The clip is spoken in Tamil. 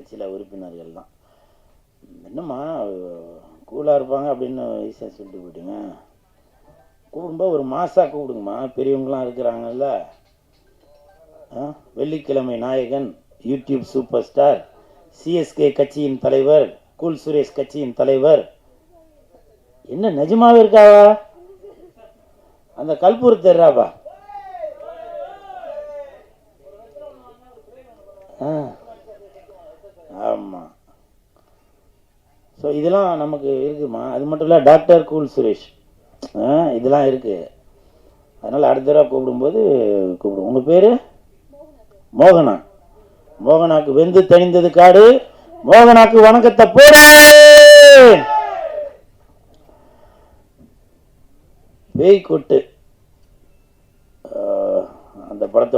கட்சியில் உறுப்பினர்கள் தான். என்னம்மா கூலாக இருப்பாங்க அப்படின்னு ஈஸியாக சொல்லிட்டு போயிட்டீங்க. கூப்பிடும்போது ஒரு மாசாக கூப்பிடுங்கம்மா, பெரியவங்களாம் இருக்கிறாங்கல்ல. வெள்ளிக்கிழமை நாயகன், யூடியூப் சூப்பர் ஸ்டார், சிஎஸ்கே கட்சியின் தலைவர், கூல் சுரேஷ் கட்சியின் தலைவர். என்ன நிஜமாவே இருக்காவா? அந்த கல்பூர் தெர்றாப்பா. ஆமாம். ஸோ இதெல்லாம் நமக்கு இருக்குமா? அது மட்டும் இல்லை, டாக்டர் கூல் சுரேஷ் இதெல்லாம் இருக்கு. அதனால் அடுத்த தடவை கூப்பிடும்போது கூப்பிடும். உங்கள் பேர் மோகனா. மோகனாக்கு வெந்து தணிந்தது காடு. மோகனாக்கு வணக்கத்தை போடு. பேய் கொட்டு அந்த படத்தை